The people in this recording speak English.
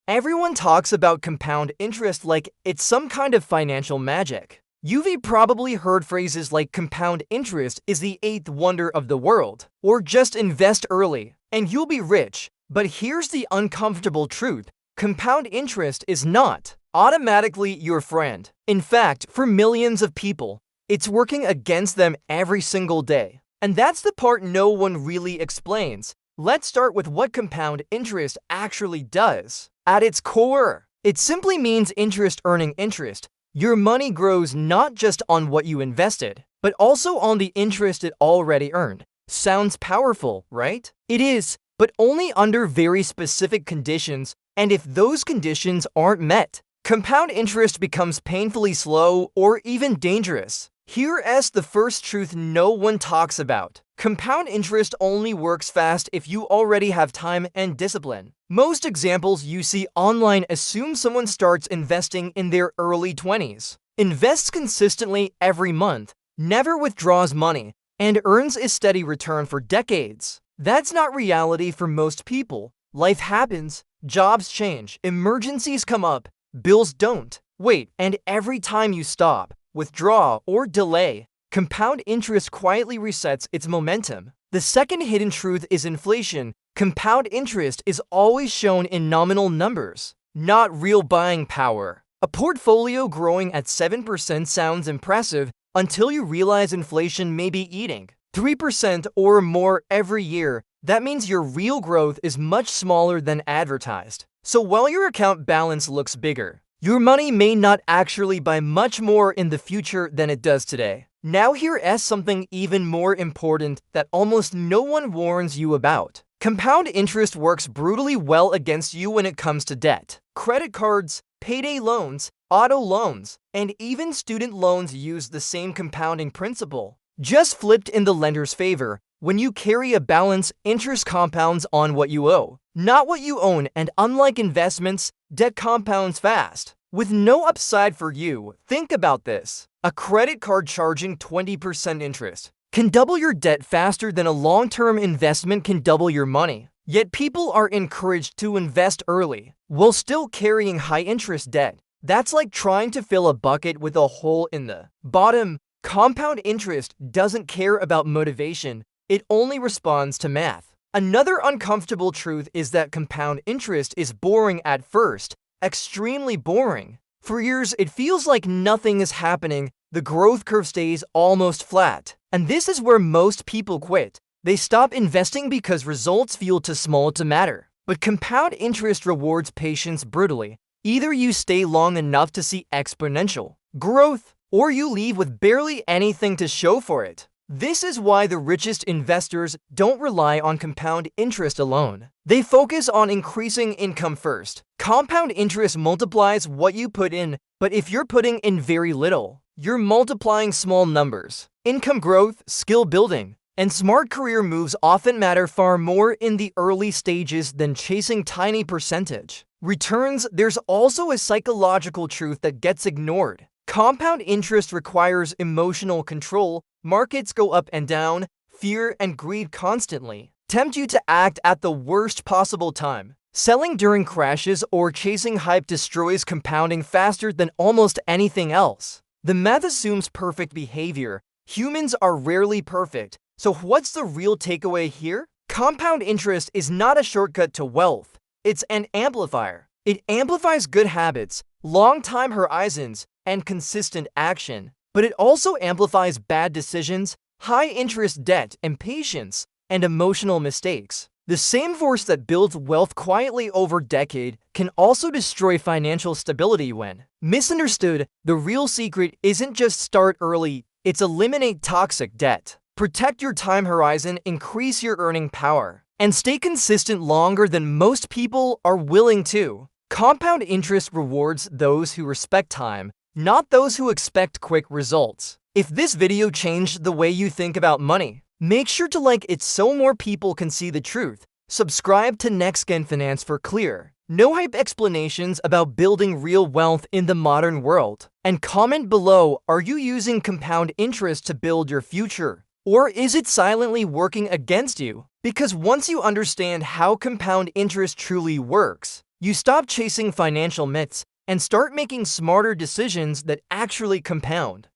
Everyone talks about compound interest like it's some kind of financial magic. You've probably heard phrases like compound interest is the eighth wonder of the world, or just invest early and you'll be rich. But here's the uncomfortable truth. Compound interest is not automatically your friend. In fact, for millions of people, it's working against them every single day. And that's the part no one really explains. Let's start with what compound interest actually does. At its core, it simply means interest earning interest. Your money grows not just on what you invested, but also on the interest it already earned. Sounds powerful, right? It is, but only under very specific conditions, and if those conditions aren't met, compound interest becomes painfully slow or even dangerous. Here's the first truth no one talks about. Compound interest only works fast if you already have time and discipline. Most examples you see online assume someone starts investing in their early 20s, invests consistently every month, never withdraws money, and earns a steady return for decades. That's not reality for most people. Life happens, jobs change, emergencies come up, bills don't. Wait, and every time you stop, withdraw, or delay, compound interest quietly resets its momentum. The second hidden truth is inflation. Compound interest is always shown in nominal numbers, not real buying power. A portfolio growing at 7% sounds impressive until you realize inflation may be eating 3% or more every year. That means your real growth is much smaller than advertised. So while your account balance looks bigger, your money may not actually buy much more in the future than it does today. Now here's something even more important that almost no one warns you about. Compound interest works brutally well against you when it comes to debt. Credit cards, payday loans, auto loans, and even student loans use the same compounding principle, just flipped in the lender's favor. When you carry a balance, interest compounds on what you owe, not what you own, and unlike investments, debt compounds fast, with no upside for you. Think about this. A credit card charging 20% interest can double your debt faster than a long-term investment can double your money. Yet people are encouraged to invest early while still carrying high-interest debt. That's like trying to fill a bucket with a hole in the bottom. Compound interest doesn't care about motivation. It only responds to math. Another uncomfortable truth is that compound interest is boring at first, extremely boring. For years, it feels like nothing is happening. The growth curve stays almost flat. And this is where most people quit. They stop investing because results feel too small to matter. But compound interest rewards patience brutally. Either you stay long enough to see exponential growth, or you leave with barely anything to show for it. This is why the richest investors don't rely on compound interest alone. They focus on increasing income first. Compound interest multiplies what you put in, but if you're putting in very little, you're multiplying small numbers. Income growth, skill building, and smart career moves often matter far more in the early stages than chasing tiny percentage returns. There's also a psychological truth that gets ignored. Compound interest requires emotional control. Markets go up and down. Fear and greed constantly tempt you to act at the worst possible time. Selling during crashes or chasing hype destroys compounding faster than almost anything else. The math assumes perfect behavior. Humans are rarely perfect. So what's the real takeaway here? Compound interest is not a shortcut to wealth. It's an amplifier. It amplifies good habits, long-time horizons, and consistent action. But it also amplifies bad decisions, high-interest debt, impatience, and emotional mistakes. The same force that builds wealth quietly over decades can also destroy financial stability when misunderstood. The real secret isn't just start early, it's eliminate toxic debt. Protect your time horizon, increase your earning power, and stay consistent longer than most people are willing to. Compound interest rewards those who respect time, not those who expect quick results. If this video changed the way you think about money, make sure to like it so more people can see the truth. Subscribe to Next Gen Finance for clear, no hype explanations about building real wealth in the modern world. And comment below, are you using compound interest to build your future? Or is it silently working against you? Because once you understand how compound interest truly works, You stop chasing financial myths and start making smarter decisions that actually compound.